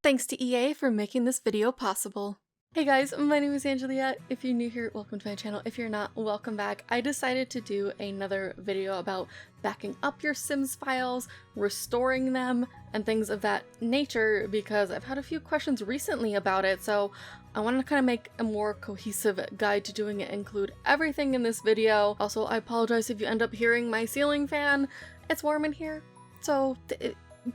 Thanks to EA for making this video possible. Hey guys, my name is Angelia. If you're new here, welcome to my channel. If you're not, welcome back. I decided to do another video about backing up your Sims files, restoring them, and things of that nature because I've had a few questions recently about it, so I want to kind of make a more cohesive guide to doing it, include everything in this video. Also, I apologize if you end up hearing my ceiling fan. It's warm in here, so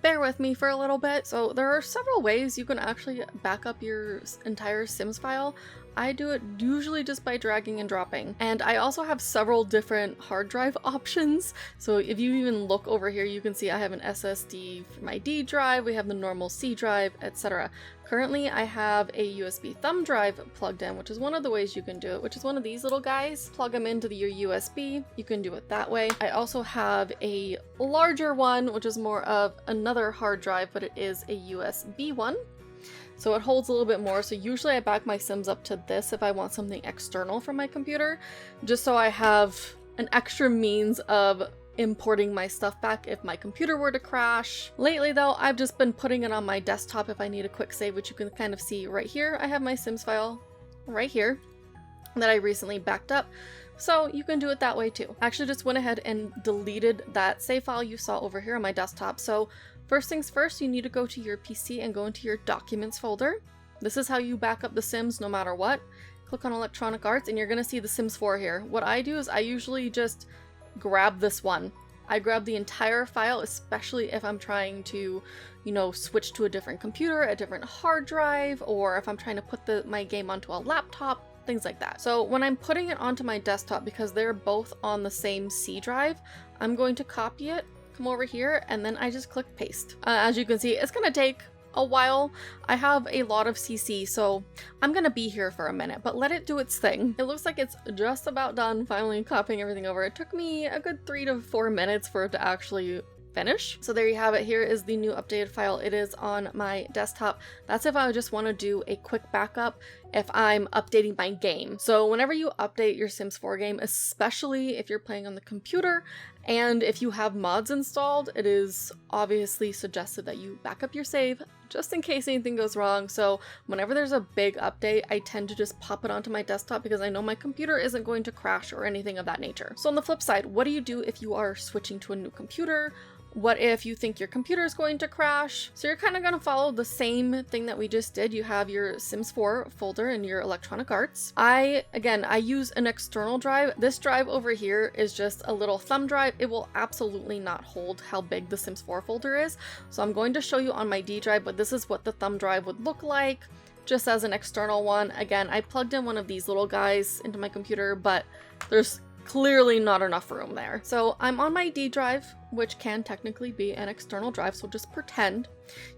bear with me for a little bit. So there are several ways you can actually back up your entire Sims file. I do it usually just by dragging and dropping. And I also have several different hard drive options. So if you even look over here, you can see I have an SSD for my D drive, we have the normal C drive, etc. Currently, I have a USB thumb drive plugged in, which is one of the ways you can do it, which is one of these little guys. Plug them into your USB. You can do it that way. I also have a larger one, which is more of another hard drive, but it is a USB one. So it holds a little bit more. So usually I back my Sims up to this if I want something external from my computer, just so I have an extra means of importing my stuff back if my computer were to crash. Lately though, I've just been putting it on my desktop if I need a quick save, which you can kind of see right here. I have my Sims file right here that I recently backed up. So you can do it that way too. I actually just went ahead and deleted that save file you saw over here on my desktop. So first things first, you need to go to your PC and go into your Documents folder. This is how you back up the Sims no matter what. Click on Electronic Arts and you're going to see the Sims 4 here. What I do is I usually just grab this one. I grab the entire file, especially if I'm trying to, switch to a different computer, a different hard drive, or if I'm trying to put my game onto a laptop, things like that. So when I'm putting it onto my desktop, because they're both on the same C drive, I'm going to copy it, come over here, and then I just click paste. As you can see, it's gonna take a while. I have a lot of CC, so I'm gonna be here for a minute, but let it do its thing. It looks like it's just about done finally copying everything over. It took me a good 3 to 4 minutes for it to actually finish. So there you have it. Here is the new updated file. It is on my desktop. That's if I just want to do a quick backup if I'm updating my game. So whenever you update your Sims 4 game, especially if you're playing on the computer and if you have mods installed, it is obviously suggested that you back up your save just in case anything goes wrong. So whenever there's a big update, I tend to just pop it onto my desktop because I know my computer isn't going to crash or anything of that nature. So on the flip side, what do you do if you are switching to a new computer? What if you think your computer is going to crash? So you're kind of going to follow the same thing that we just did. You have your Sims 4 folder in your Electronic Arts. I use an external drive. This drive over here is just a little thumb drive. It will absolutely not hold how big the Sims 4 folder is. So I'm going to show you on my D drive, but this is what the thumb drive would look like just as an external one. Again, I plugged in one of these little guys into my computer, but there's clearly not enough room there. So I'm on my D drive, which can technically be an external drive, so just pretend.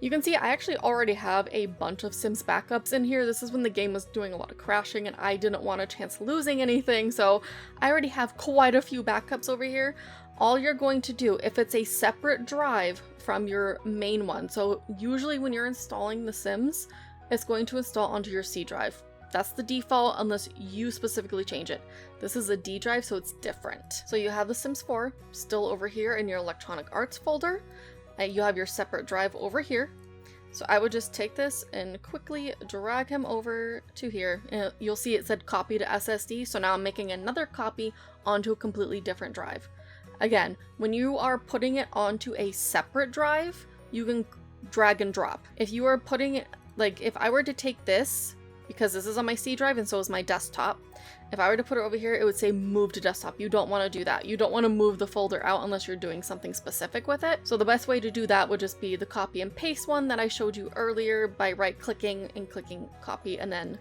You can see I actually already have a bunch of Sims backups in here. This is when the game was doing a lot of crashing and I didn't want a chance losing anything, so I already have quite a few backups over here. All you're going to do, if it's a separate drive from your main one, so usually when you're installing The Sims, it's going to install onto your C drive. That's the default unless you specifically change it. This is a D drive, so it's different. So you have The Sims 4 still over here in your Electronic Arts folder. You have your separate drive over here. So I would just take this and quickly drag him over to here. You'll see it said copy to SSD, so now I'm making another copy onto a completely different drive. Again, when you are putting it onto a separate drive, you can drag and drop. If you are putting it, like if I were to take this, because this is on my C drive and so is my desktop, if I were to put it over here, it would say move to desktop. You don't want to do that. You don't want to move the folder out unless you're doing something specific with it. So the best way to do that would just be the copy and paste one that I showed you earlier by right clicking and clicking copy and then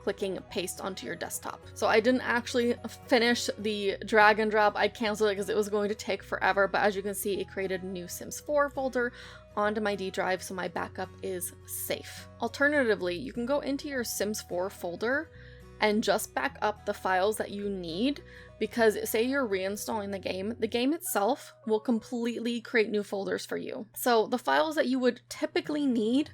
clicking paste onto your desktop. So I didn't actually finish the drag and drop. I canceled it because it was going to take forever, but as you can see, it created a new Sims 4 folder onto my D drive, so my backup is safe. Alternatively, you can go into your Sims 4 folder and just back up the files that you need, because say you're reinstalling the game itself will completely create new folders for you. So the files that you would typically need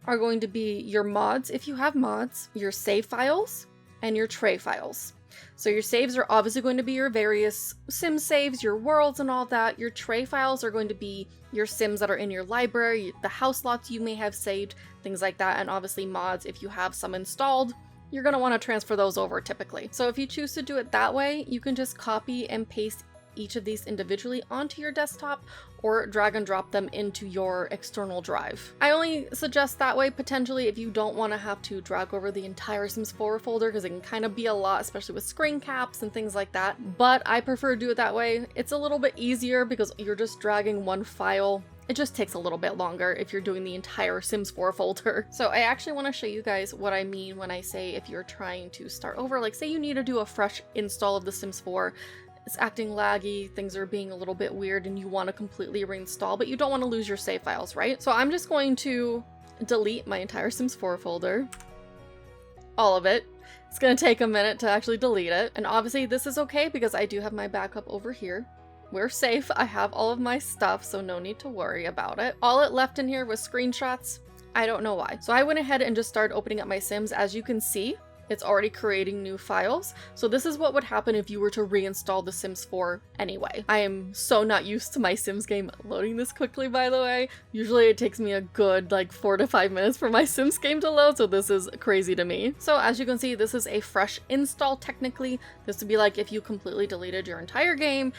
are going to be your mods, if you have mods, your save files, and your tray files. So your saves are obviously going to be your various sim saves, your worlds and all that. Your tray files are going to be your sims that are in your library, the house lots you may have saved, things like that, and obviously mods if you have some installed. You're going to want to transfer those over typically. So if you choose to do it that way, you can just copy and paste each of these individually onto your desktop or drag and drop them into your external drive. I only suggest that way potentially if you don't want to have to drag over the entire Sims 4 folder, because it can kind of be a lot, especially with screen caps and things like that. But I prefer to do it that way. It's a little bit easier because you're just dragging one file. It just takes a little bit longer if you're doing the entire Sims 4 folder. So I actually want to show you guys what I mean when I say if you're trying to start over, like say you need to do a fresh install of The Sims 4, it's acting laggy, things are being a little bit weird, and you want to completely reinstall, but you don't want to lose your save files, right? So I'm just going to delete my entire Sims 4 folder. All of it. It's going to take a minute to actually delete it. And obviously this is okay because I do have my backup over here. We're safe. I have all of my stuff, so no need to worry about it. All it left in here was screenshots. I don't know why. So I went ahead and just started opening up my Sims. As you can see, it's already creating new files. So this is what would happen if you were to reinstall The Sims 4 anyway. I am so not used to my Sims game loading this quickly, by the way. Usually it takes me a good like 4 to 5 minutes for my Sims game to load, so this is crazy to me. So as you can see, this is a fresh install technically. This would be like if you completely deleted your entire game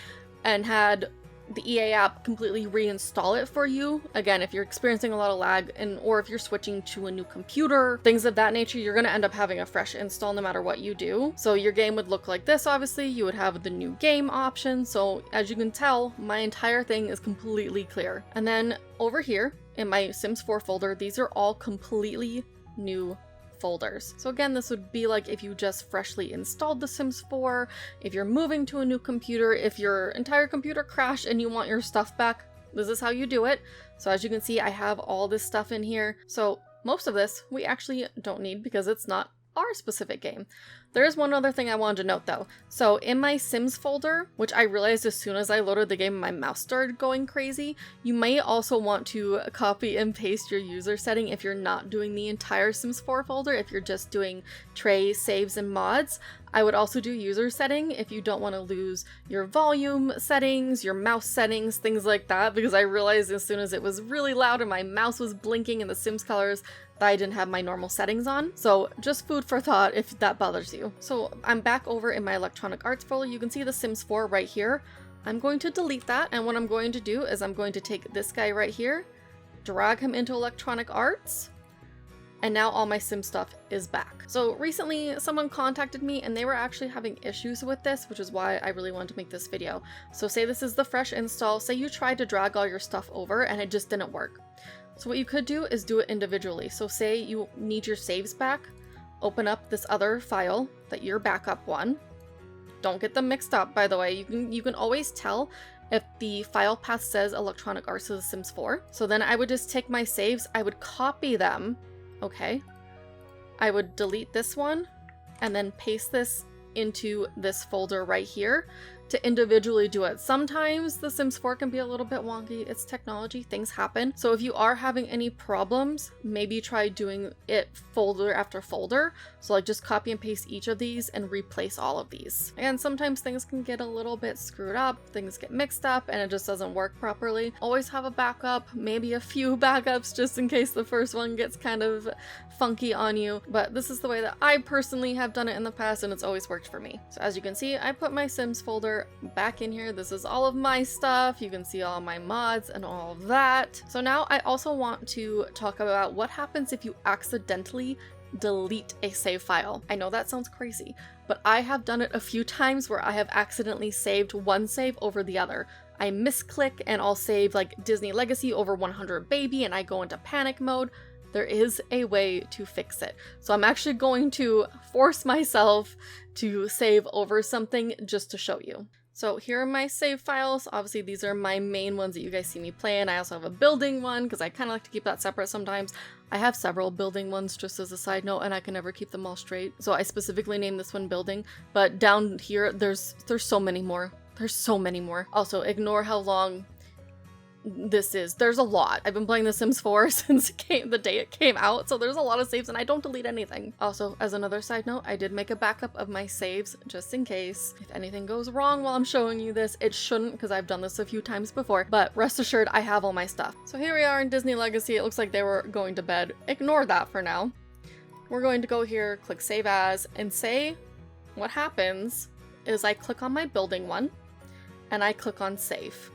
and had the EA app completely reinstall it for you. Again, if you're experiencing a lot of lag or if you're switching to a new computer, things of that nature, you're going to end up having a fresh install no matter what you do. So your game would look like this, obviously. You would have the new game option. So as you can tell, my entire thing is completely clear. And then over here in my Sims 4 folder, these are all completely new folders. So again, this would be like if you just freshly installed The Sims 4, if you're moving to a new computer, if your entire computer crashed and you want your stuff back, this is how you do it. So as you can see, I have all this stuff in here. So most of this we actually don't need because it's not our specific game. There is one other thing I wanted to note though. So in my Sims folder, which I realized as soon as I loaded the game, my mouse started going crazy, you may also want to copy and paste your user setting if you're not doing the entire Sims 4 folder. If you're just doing tray, saves, and mods, I would also do user setting if you don't want to lose your volume settings, your mouse settings, things like that, because I realized as soon as it was really loud and my mouse was blinking in the Sims colors that I didn't have my normal settings on. So just food for thought if that bothers you. So I'm back over in my electronic arts folder. You can see The Sims 4 right here. I'm going to delete that, and what I'm going to do is I'm going to take this guy right here, drag him into electronic arts, and now all my Sim stuff is back. So recently someone contacted me and they were actually having issues with this, which is why I really wanted to make this video. So say this is the fresh install, say you tried to drag all your stuff over and it just didn't work. So what you could do is do it individually. So say you need your saves back, open up this other file that your backup one. Don't get them mixed up, by the way. You can always tell if the file path says electronic arts to The Sims 4. So then I would just take my saves, I would copy them. Okay, I would delete this one and then paste this into this folder right here to individually do it. Sometimes The Sims 4 can be a little bit wonky. It's technology, things happen. So if you are having any problems, maybe try doing it folder after folder. So like just copy and paste each of these and replace all of these. And sometimes things can get a little bit screwed up, things get mixed up and it just doesn't work properly. Always have a backup, maybe a few backups just in case the first one gets kind of funky on you. But this is the way that I personally have done it in the past and it's always worked for me. So as you can see, I put my Sims folder back in here. This is all of my stuff. You can see all my mods and all of that. So now I also want to talk about what happens if you accidentally delete a save file. I know that sounds crazy, but I have done it a few times where I have accidentally saved one save over the other. I misclick and I'll save like Disney Legacy over 100 Baby and I go into panic mode. There is a way to fix it. So I'm actually going to force myself to save over something just to show you. So here are my save files. Obviously these are my main ones that you guys see me playing. I also have a building one because I kind of like to keep that separate sometimes. I have several building ones just as a side note and I can never keep them all straight. So I specifically named this one building, but down here there's so many more. There's so many more. Also ignore how long there's a lot. I've been playing The Sims 4 since the day it came out, so there's a lot of saves and I don't delete anything. Also, as another side note, I did make a backup of my saves just in case. If anything goes wrong while I'm showing you this, it shouldn't because I've done this a few times before, but rest assured I have all my stuff. So here we are in Disney Legacy. It looks like they were going to bed. Ignore that for now. We're going to go here, click Save As, and say what happens is I click on my building one and I click on Save.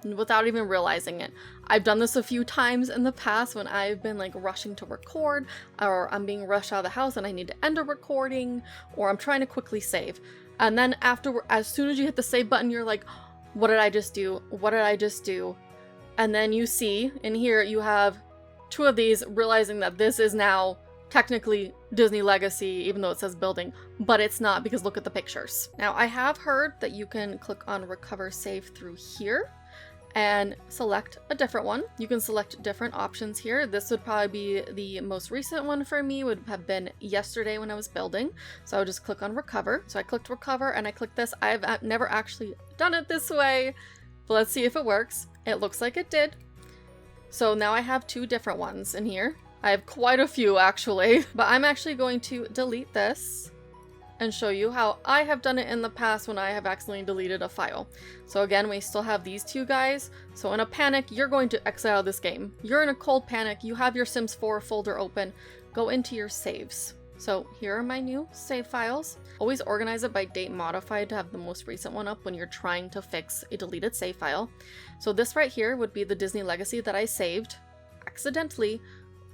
Without even realizing it. I've done this a few times in the past when I've been like rushing to record, or I'm being rushed out of the house and I need to end a recording, or I'm trying to quickly save. And then after, as soon as you hit the save button, you're like, what did I just do? What did I just do? And then you see in here you have 2 of these, realizing that this is now technically Disney Legacy, even though it says building, but it's not because look at the pictures. Now I have heard that you can click on recover save through here and select a different one. You can select different options here. This would probably be the most recent one for me, would have been yesterday when I was building. So I would just click on recover. So I clicked recover and I clicked this. I've never actually done it this way, but let's see if it works. It looks like it did. So now I have 2 different ones in here. I have quite a few actually, but I'm actually going to delete this and show you how I have done it in the past when I have accidentally deleted a file. So again, we still have these 2 guys. So in a panic, you're going to exile this game. You're in a cold panic, you have your Sims 4 folder open, go into your saves. So here are my new save files. Always organize it by date modified to have the most recent one up when you're trying to fix a deleted save file. So this right here would be the Disney Legacy that I saved accidentally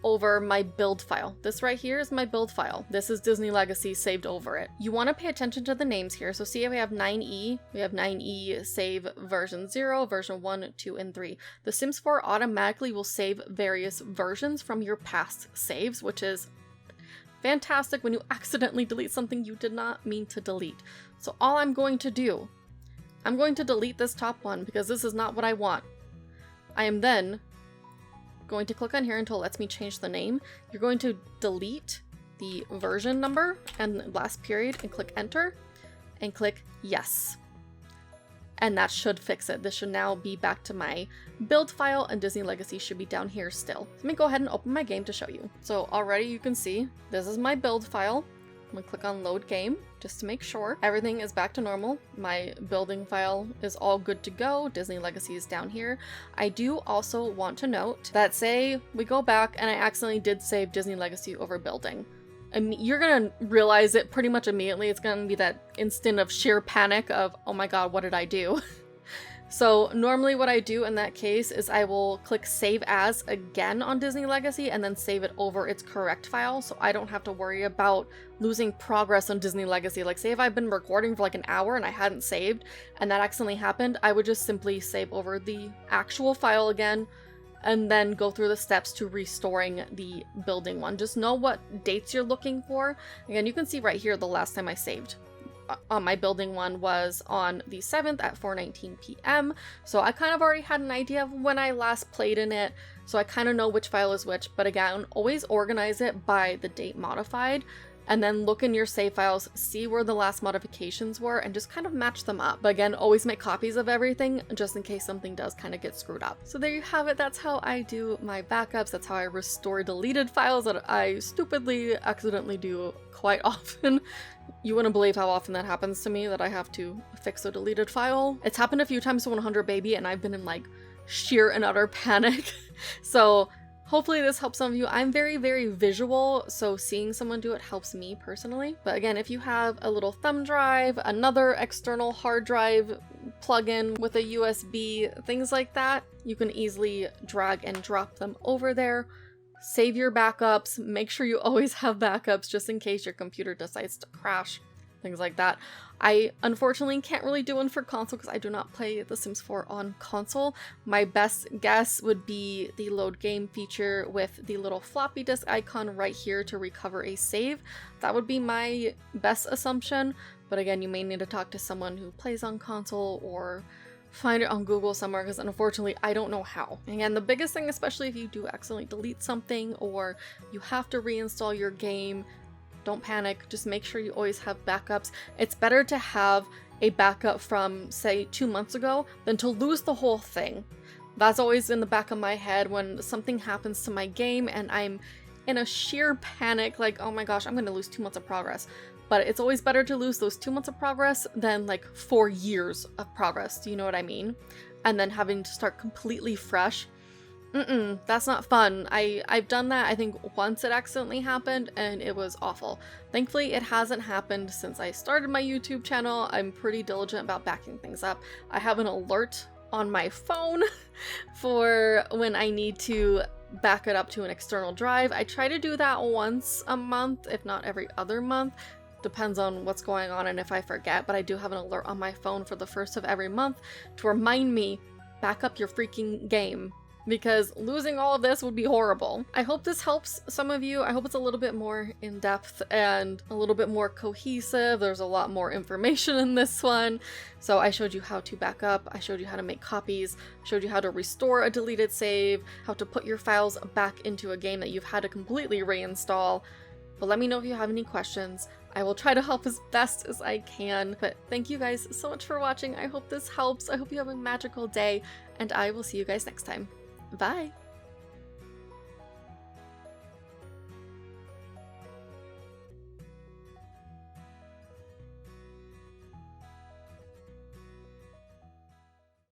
over my build file. This right here is my build file. This is Disney Legacy saved over it. You want to pay attention to the names here. So see, we have 9E. We have 9E save version 0, version 1, 2, and 3. The Sims 4 automatically will save various versions from your past saves, which is fantastic when you accidentally delete something you did not mean to delete. So all I'm going to do, I'm going to delete this top one because this is not what I want. I am then going to click on here until it lets me change the name. You're going to delete the version number and last period and click enter and click yes. And that should fix it. This should now be back to my build file and Disney Legacy should be down here still. Let me go ahead and open my game to show you. So already you can see this is my build file. I'm gonna click on load game just to make sure everything is back to normal. My building file is all good to go. Disney Legacy is down here. I do also want to note that say we go back and I accidentally did save Disney Legacy over building. And you're gonna realize it pretty much immediately. It's gonna be that instant of sheer panic of, oh my god, what did I do? So normally what I do in that case is I will click save as again on Disney Legacy and then save it over its correct file so I don't have to worry about losing progress on Disney Legacy. Like say if I've been recording for like an hour and I hadn't saved and that accidentally happened, I would just simply save over the actual file again and then go through the steps to restoring the building one. Just know what dates you're looking for. Again, you can see right here the last time I saved. On my building one was on the 7th at 4:19 p.m. So I kind of already had an idea of when I last played in it. So I kind of know which file is which, but again, always organize it by the date modified and then look in your save files, see where the last modifications were and just kind of match them up. But again, always make copies of everything just in case something does kind of get screwed up. So there you have it. That's how I do my backups. That's how I restore deleted files that I stupidly accidentally do quite often. You wouldn't believe how often that happens to me, that I have to fix a deleted file. It's happened a few times to 100 Baby and I've been in like sheer and utter panic. So hopefully this helps some of you. I'm very, very visual, so seeing someone do it helps me personally. But again, if you have a little thumb drive, another external hard drive plug-in with a USB, things like that, you can easily drag and drop them over there. Save your backups, make sure you always have backups just in case your computer decides to crash, things like that. I unfortunately can't really do one for console because I do not play The Sims 4 on console. My best guess would be the load game feature with the little floppy disk icon right here to recover a save. That would be my best assumption, but again, you may need to talk to someone who plays on console or find it on Google somewhere because unfortunately I don't know how. Again, the biggest thing, especially if you do accidentally delete something or you have to reinstall your game, don't panic, just make sure you always have backups. It's better to have a backup from, say, 2 months ago than to lose the whole thing. That's always in the back of my head when something happens to my game and I'm in a sheer panic, like, oh my gosh, I'm gonna lose 2 months of progress. But it's always better to lose those 2 months of progress than like 4 years of progress, do you know what I mean? And then having to start completely fresh. That's not fun. I've done that, I think once it accidentally happened, and it was awful. Thankfully, it hasn't happened since I started my YouTube channel. I'm pretty diligent about backing things up. I have an alert on my phone for when I need to back it up to an external drive. I try to do that once a month, if not every other month. Depends on what's going on and if I forget, but I do have an alert on my phone for the first of every month to remind me, back up your freaking game, because losing all of this would be horrible. I hope this helps some of you. I hope it's a little bit more in depth and a little bit more cohesive. There's a lot more information in this one. So I showed you how to back up, I showed you how to make copies, I showed you how to restore a deleted save, how to put your files back into a game that you've had to completely reinstall. But let me know if you have any questions. I will try to help as best as I can. But thank you guys so much for watching. I hope this helps. I hope you have a magical day, and I will see you guys next time. Bye!